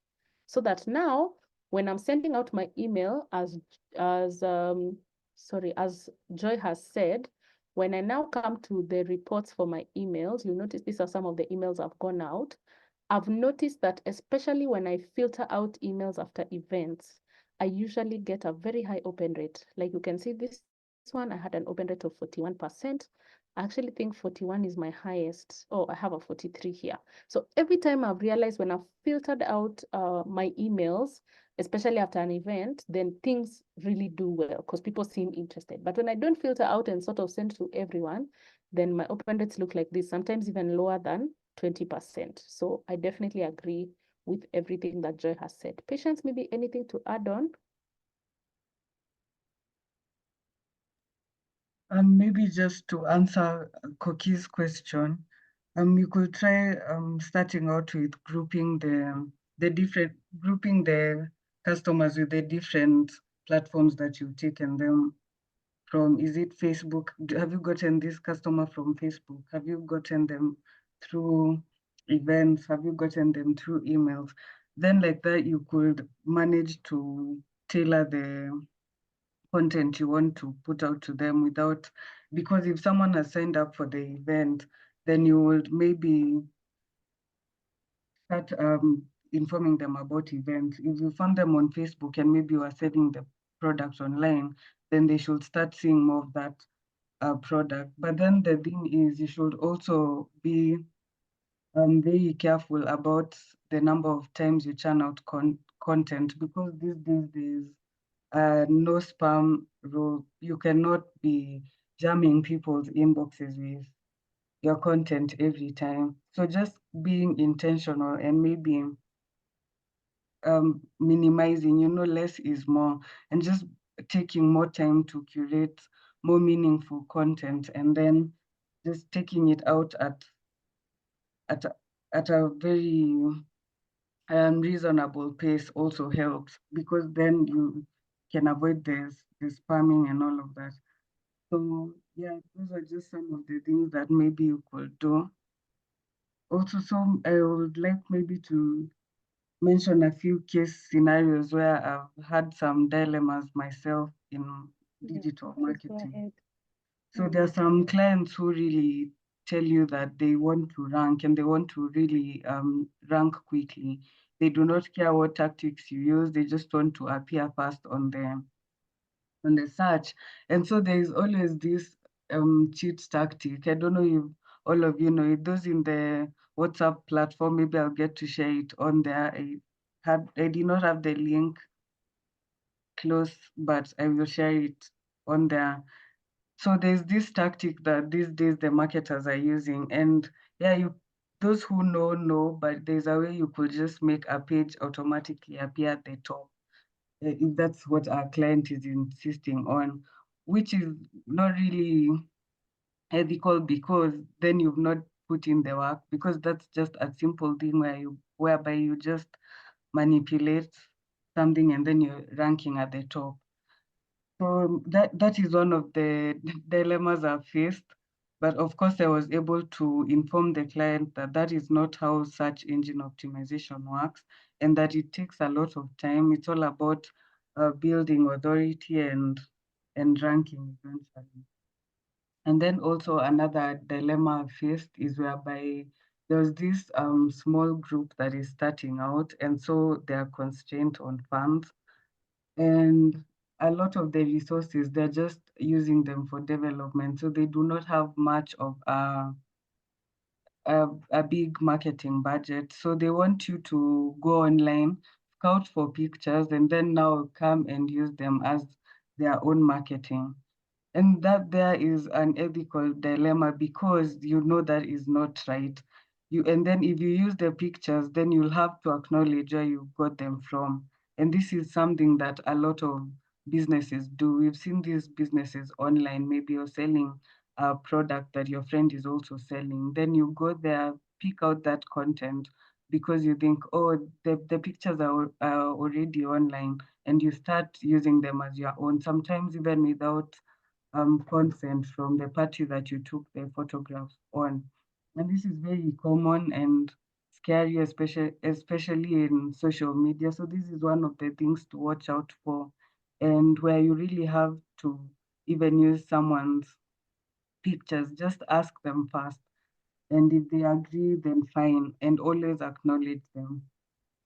A: So that now, when I'm sending out my email, as Joy has said, when I now come to the reports for my emails, you'll notice these are some of the emails I've gone out. I've noticed that especially when I filter out emails after events, I usually get a very high open rate. Like you can see this one, I had an open rate of 41%. I actually think 41 is my highest. Oh, I have a 43 here. So every time I've realized when I've filtered out my emails, especially after an event, then things really do well because people seem interested. But when I don't filter out and sort of send to everyone, then my open rates look like this, sometimes even lower than 20%. So I definitely agree with everything that Joy has said. Patience, maybe anything to add on?
C: Maybe just to answer Koki's question, you could try starting out with grouping the customers with the different platforms that you've taken them from. Is it Facebook? Have you gotten this customer from Facebook? Have you gotten them through events? Have you gotten them through emails? Then like that, you could manage to tailor the content you want to put out to them without, because if someone has signed up for the event, then you would maybe start informing them about events. If you found them on Facebook and maybe you are selling the product online, then they should start seeing more of that product. But then the thing is, you should also be very careful about the number of times you churn out content, because these days no spam rule. You cannot be jamming people's inboxes with your content every time. So just being intentional and maybe minimizing, less is more, and just taking more time to curate more meaningful content, and then just taking it out at a very reasonable pace also helps, because then you can avoid the spamming and all of that. So yeah, those are just some of the things that maybe you could do. Also, I would like maybe to mention a few case scenarios where I've had some dilemmas myself in digital
A: Please go
C: marketing.
A: ahead.
C: So there are some clients who really tell you that they want to rank and they want to really rank quickly. They do not care what tactics you use. They just want to appear fast on the search. And so there is always this cheat tactic. I don't know if all of you know it. Those in the WhatsApp platform, maybe I'll get to share it on there. I did not have the link close, but I will share it on there. So there's this tactic that these days the marketers are using, and yeah, those who know, but there's a way you could just make a page automatically appear at the top, if that's what our client is insisting on, which is not really ethical, because then you've not put in the work, because that's just a simple thing whereby you just manipulate something and then you're ranking at the top. So that is one of the dilemmas I've faced. But of course, I was able to inform the client that that is not how search engine optimization works, and that it takes a lot of time. It's all about building authority and ranking eventually. And then also another dilemma I faced is whereby there's this small group that is starting out, and so they are constrained on funds. And a lot of the resources, they're just using them for development. So they do not have much of a big marketing budget. So they want you to go online, scout for pictures, and then now come and use them as their own marketing. And that there is an ethical dilemma because you know that is not right. And then if you use the pictures, then you'll have to acknowledge where you got them from. And this is something that a lot of businesses do. We've seen these businesses online, maybe you're selling a product that your friend is also selling. Then you go there, pick out that content because you think, oh, the pictures are already online, and you start using them as your own, sometimes even without consent from the party that you took the photographs on. And this is very common and scary, especially in social media. So this is one of the things to watch out for, and where you really have to even use someone's pictures, just ask them first. And if they agree, then fine, and always acknowledge them.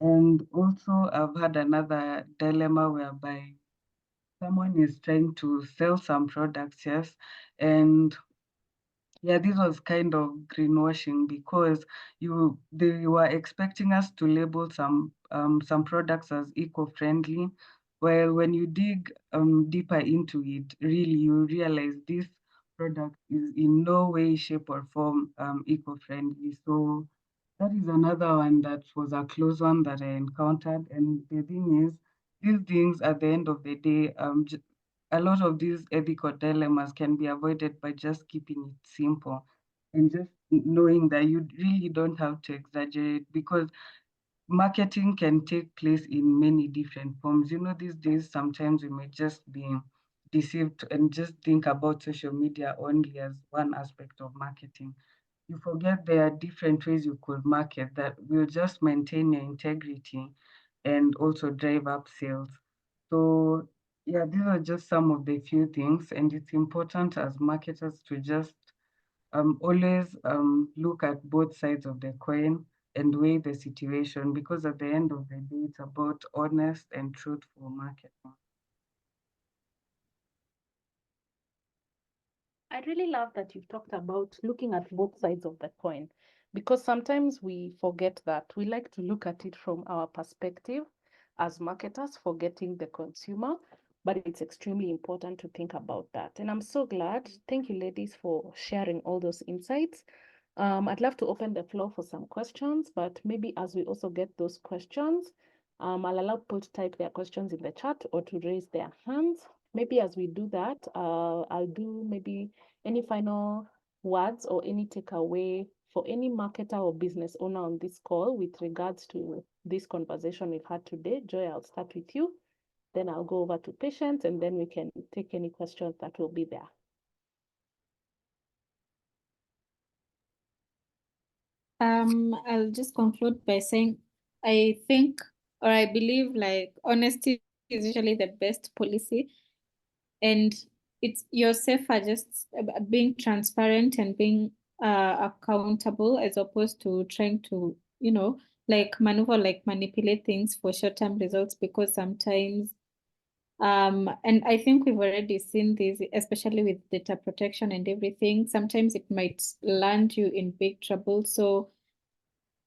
C: And also, I've had another dilemma whereby someone is trying to sell some products, yes. And yeah, this was kind of greenwashing because they were expecting us to label some products as eco-friendly. Well, when you dig deeper into it, really you realize this product is in no way, shape, or form eco-friendly. So that is another one that was a close one that I encountered. And the thing is, these things at the end of the day, a lot of these ethical dilemmas can be avoided by just keeping it simple and just knowing that you really don't have to exaggerate, because marketing can take place in many different forms. You know, these days, sometimes we may just be deceived and just think about social media only as one aspect of marketing. You forget there are different ways you could market that will just maintain your integrity and also drive up sales. So yeah, these are just some of the few things, and it's important as marketers to just always look at both sides of the coin and weigh the situation, because at the end of the day, it's about honest and truthful marketing.
A: I really love that you've talked about looking at both sides of the coin, because sometimes we forget that. We like to look at it from our perspective as marketers, forgetting the consumer, but it's extremely important to think about that. And I'm so glad. Thank you, ladies, for sharing all those insights. I'd love to open the floor for some questions, but maybe as we also get those questions, I'll allow people to type their questions in the chat or to raise their hands. Maybe as we do that, I'll do maybe any final words or any takeaway for any marketer or business owner on this call with regards to this conversation we've had today. Joy, I'll start with you. Then I'll go over to Patience, and then we can take any questions that will be there.
B: I'll just conclude by saying I think, or I believe, like, honesty is usually the best policy, and you're safer just being transparent and being accountable, as opposed to trying to, like, manipulate things for short-term results, because sometimes and I think we've already seen this, especially with data protection and everything. Sometimes it might land you in big trouble. So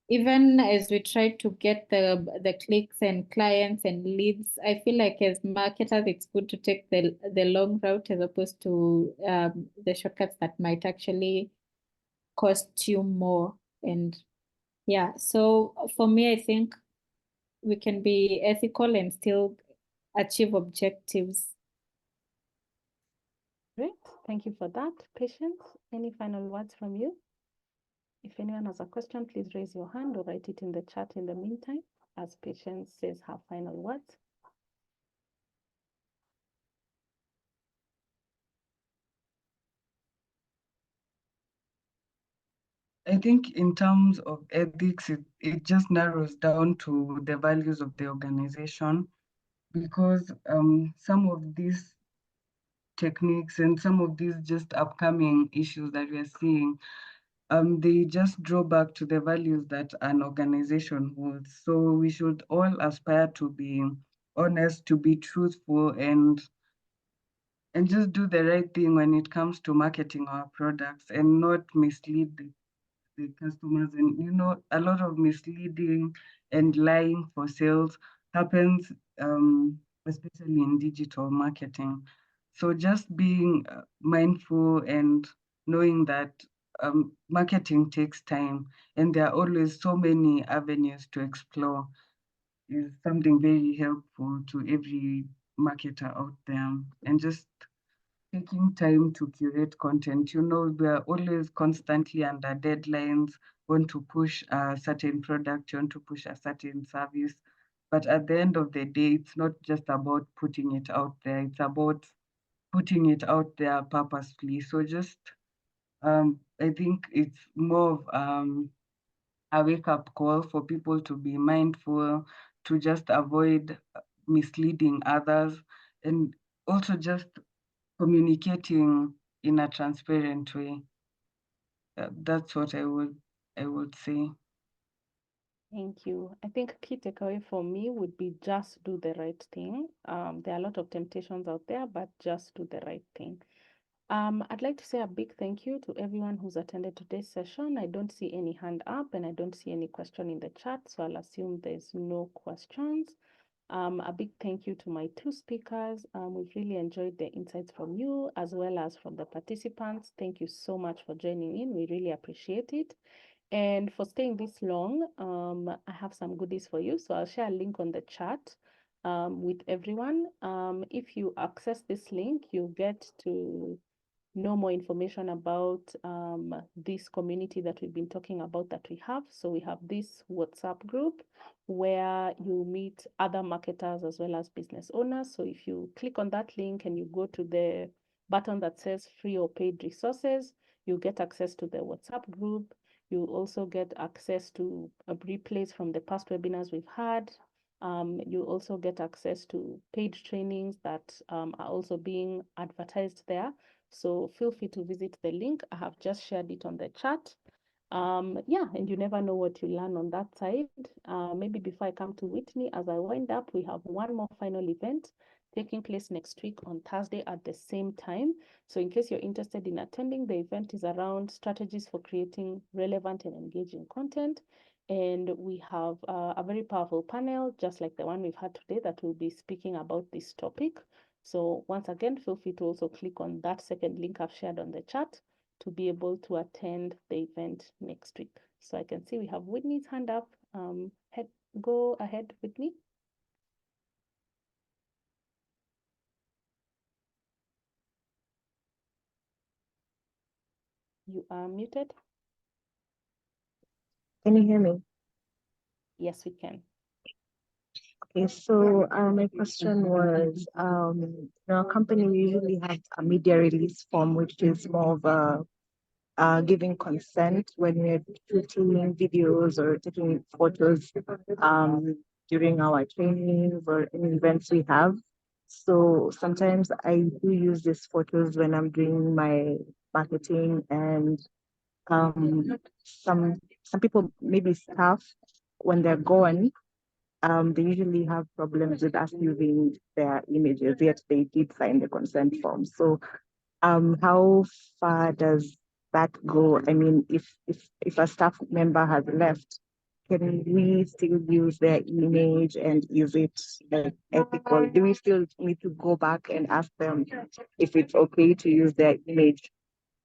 B: even as we try to get the clicks and clients and leads, I feel like as marketers, it's good to take the long route as opposed to the shortcuts that might actually cost you more. And yeah, so for me, I think we can be ethical and still achieve objectives.
A: Great. Thank you for that. Patience, any final words from you? If anyone has a question, please raise your hand or write it in the chat in the meantime, as Patience says her final words.
C: I think in terms of ethics, it just narrows down to the values of the organization, because some of these techniques and some of these just upcoming issues that we are seeing, they just draw back to the values that an organization holds. So we should all aspire to be honest, to be truthful, and just do the right thing when it comes to marketing our products, and not mislead the customers. And a lot of misleading and lying for sales happens, especially in digital marketing. So just being mindful and knowing that marketing takes time, and there are always so many avenues to explore, is something very helpful to every marketer out there. And just taking time to curate content. We are always constantly under deadlines, want to push a certain product, want to push a certain service. But at the end of the day, it's not just about putting it out there, it's about putting it out there purposefully. So just, I think it's more of a wake-up call for people to be mindful, to just avoid misleading others, and also just communicating in a transparent way. That's what I would say.
A: Thank you. I think key takeaway for me would be just do the right thing. There are a lot of temptations out there, but just do the right thing. I'd like to say a big thank you to everyone who's attended today's session. I don't see any hand up and I don't see any question in the chat, so I'll assume there's no questions. A big thank you to my two speakers. We've really enjoyed the insights from you as well as from the participants. Thank you so much for joining in. We really appreciate it. And for staying this long, I have some goodies for you. So I'll share a link on the chat with everyone. If you access this link, you get to know more information about this community that we've been talking about that we have. So we have this WhatsApp group where you meet other marketers as well as business owners. So if you click on that link and you go to the button that says free or paid resources, you get access to the WhatsApp group. You also get access to replays from the past webinars we've had. You also get access to paid trainings that are also being advertised there. So feel free to visit the link. I have just shared it on the chat. Yeah, and you never know what you learn on that side. Maybe before I come to Whitney, as I wind up, we have one more final event taking place next week on Thursday at the same time. So in case you're interested in attending, the event is around strategies for creating relevant and engaging content. And we have a very powerful panel, just like the one we've had today, that will be speaking about this topic. So once again, feel free to also click on that second link I've shared on the chat to be able to attend the event next week. So I can see we have Whitney's hand up. Go ahead, Whitney. You are muted.
E: Can you hear me?
A: Yes, we can.
E: Okay, so my question was, our company usually has a media release form, which is more of a giving consent when we're shooting videos or taking photos during our trainings or any events we have. So sometimes I do use these photos when I'm doing my marketing, and some people, maybe staff, when they're gone, they usually have problems with us using their images, yet they did sign the consent form. So how far does that go? I mean, if a staff member has left, can we still use their image, and is it ethical? Do we still need to go back and ask them if it's okay to use their image?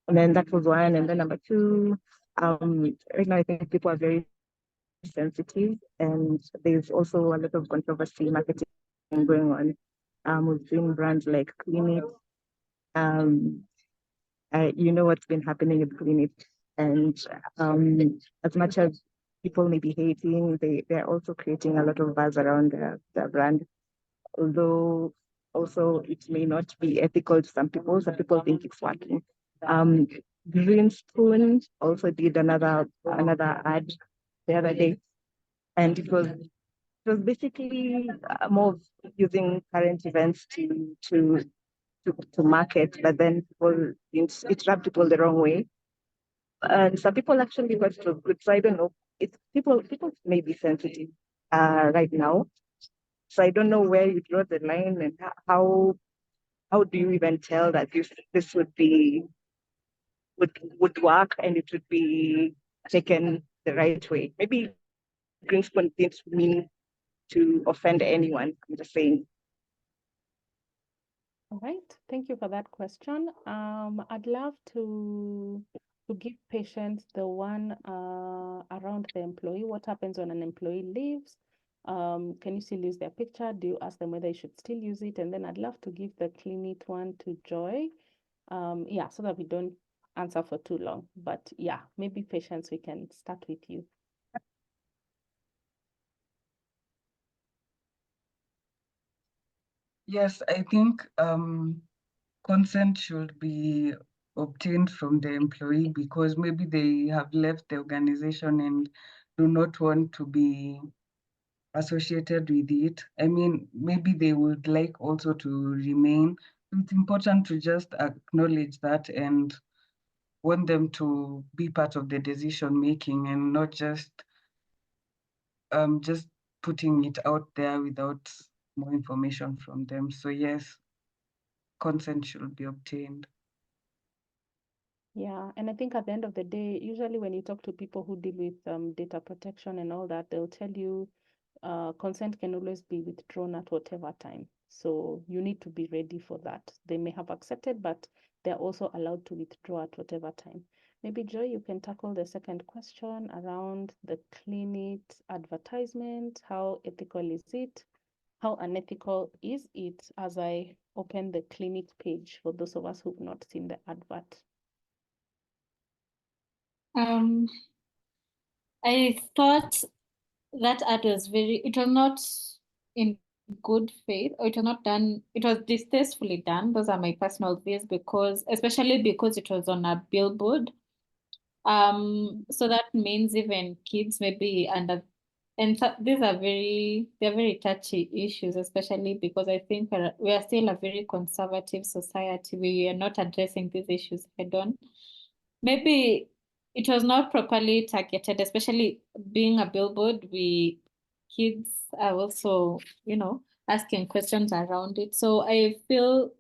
E: And then that was one. And then number two, right now I think people are very sensitive, and there's also a lot of controversy marketing going on. We've seen brands like Clinic. You know what's been happening with Clinic, and as much as people may be hating, they're also creating a lot of buzz around their brand. Although also it may not be ethical to some people. Some people think it's working. Green Spoon also did another ad the other day, and it was basically more of using current events to market, but then people it rubbed people the wrong way. And some people actually got it was good. So I don't know. It's people may be sensitive right now. So I don't know where you draw the line and how do you even tell that this would work and it would be taken the right way. Maybe Greenspoon didn't mean to offend anyone. I'm just saying.
A: All right, thank you for that question. I'd love to give patients the one around the employee. What happens when an employee leaves? Can you still use their picture? Do you ask them whether you should still use it? And then I'd love to give the clinic one to Joy. Yeah, so that we don't answer for too long. But yeah, maybe patients, we can start with you.
C: Yes, I think consent should be obtained from the employee because maybe they have left the organization and do not want to be associated with it. I mean, maybe they would like also to remain. It's important to just acknowledge that and want them to be part of the decision making and not just putting it out there without more information from them. So yes, consent should be obtained.
A: Yeah, and I think at the end of the day, usually when you talk to people who deal with data protection and all that, they'll tell you consent can always be withdrawn at whatever time. So you need to be ready for that. They may have accepted, but they're also allowed to withdraw at whatever time. Maybe Joy, you can tackle the second question around the clinic advertisement. How ethical is it? How unethical is it as I open the clinic page for those of us who've not seen the advert?
B: I thought that ad was it was not in good faith, or it was not done, it was distastefully done. Those are my personal views, especially because it was on a billboard. So that means even kids maybe and these are they're very touchy issues, especially because I think we are still a very conservative society. We are not addressing these issues head on. Maybe it was not properly targeted, especially being a billboard. Kids are also, asking questions around it. So I feel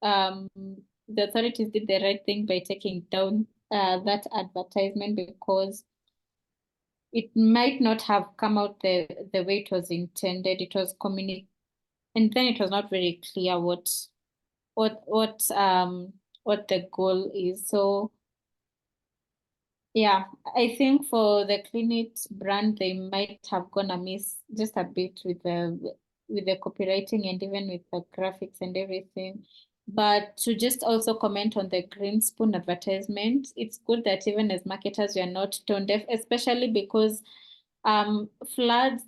B: the authorities did the right thing by taking down that advertisement, because it might not have come out the way it was intended. It was and then it was not very clear what the goal is. So yeah, I think for the clinic brand, they might have gone amiss just a bit with the copywriting and even with the graphics and everything. But to just also comment on the Green Spoon advertisement, it's good that even as marketers, we are not tone deaf, especially because floods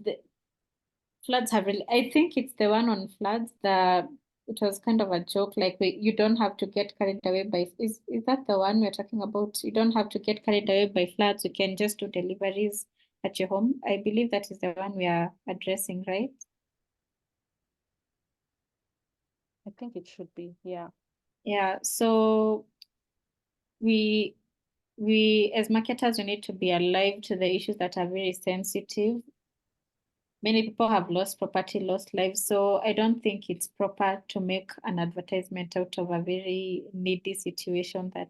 B: have really, I think it's the one on floods that it was kind of a joke, like you don't have to get carried away by, is that the one we're talking about? You don't have to get carried away by floods, you can just do deliveries at your home. I believe that is the one we are addressing, right?
A: I think it should be, yeah.
B: Yeah, so we as marketers, we need to be alive to the issues that are very sensitive. Many people have lost property, lost lives. So I don't think it's proper to make an advertisement out of a very needy situation that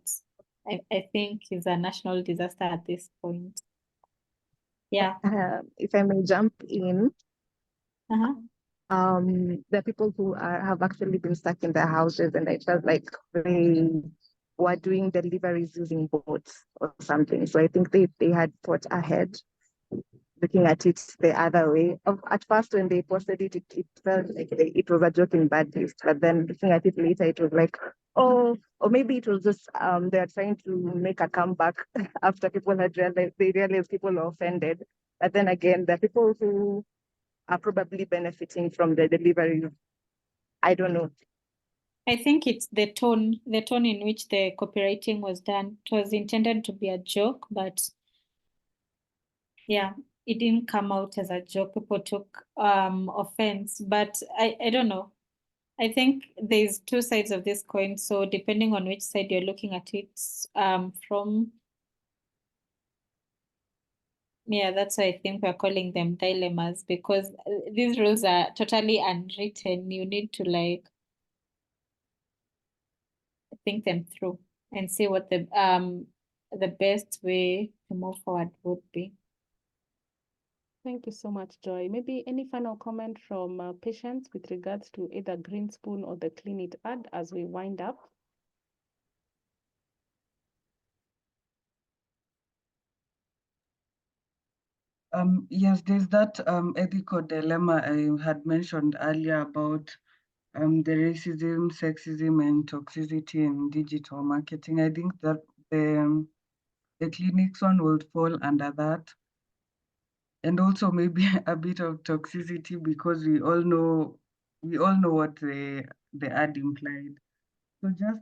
B: I think is a national disaster at this point. Yeah.
E: If I may jump in,
B: Uh-huh.
E: there are people who have actually been stuck in their houses, and I felt like they were doing deliveries using bots or something. So I think they had thought ahead, looking at it the other way. At first, when they posted it, it felt like it was a joke in bad taste. But then looking at it later, it was like, oh, or maybe it was just they are trying to make a comeback after people had realized people were offended. But then again, there are people who are probably benefiting from the delivery. I don't know.
B: I think it's the tone in which the copywriting was done. It was intended to be a joke, but yeah, it didn't come out as a joke. People took offense, but I don't know. I think there's two sides of this coin. So depending on which side you're looking at it from, yeah, that's why I think we're calling them dilemmas, because these rules are totally unwritten. You need to like think them through and see what the best way to move forward would be.
A: Thank you so much, Joy. Maybe any final comment from Patience with regards to either Green Spoon or the Clean It ad as we wind up?
C: Yes, there's that ethical dilemma I had mentioned earlier about the racism, sexism, and toxicity in digital marketing. I think that the clinics one will fall under that. And also maybe a bit of toxicity, because we all know what the ad implied. So just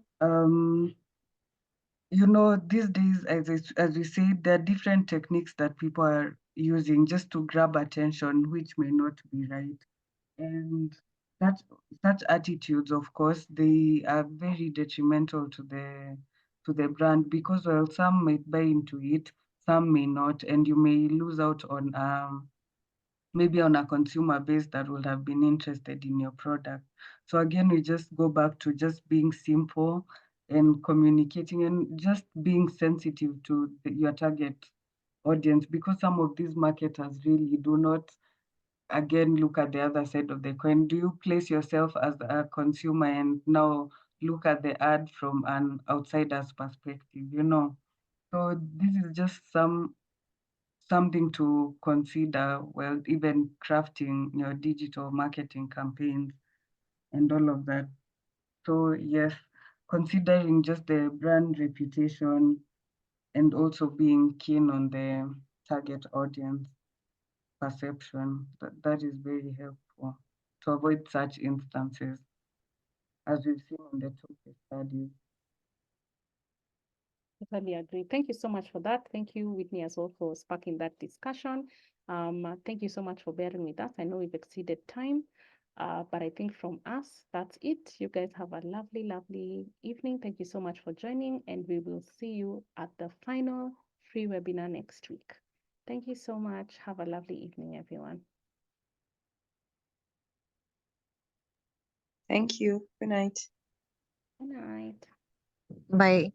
C: these days, as we said, there are different techniques that people are using just to grab attention, which may not be right. And such attitudes, of course, they are very detrimental to the brand, because while some might buy into it, some may not, and you may lose out on maybe on a consumer base that would have been interested in your product. So again, we just go back to just being simple and communicating and just being sensitive to your target audience, because some of these marketers really do not, again, look at the other side of the coin. Do you place yourself as a consumer and now look at the ad from an outsider's perspective? So this is just something to consider while even crafting your digital marketing campaigns and all of that. So yes, considering just the brand reputation and also being keen on the target audience perception, that is very helpful to avoid such instances, as we've seen in the two case studies.
A: Totally agree. Thank you so much for that. Thank you, Whitney, as well, for sparking that discussion. Thank you so much for bearing with us. I know we've exceeded time, but I think from us, that's it. You guys have a lovely, lovely evening. Thank you so much for joining, and we will see you at the final free webinar next week. Thank you so much. Have a lovely evening, everyone.
D: Thank you. Good night.
A: Good night.
E: Bye.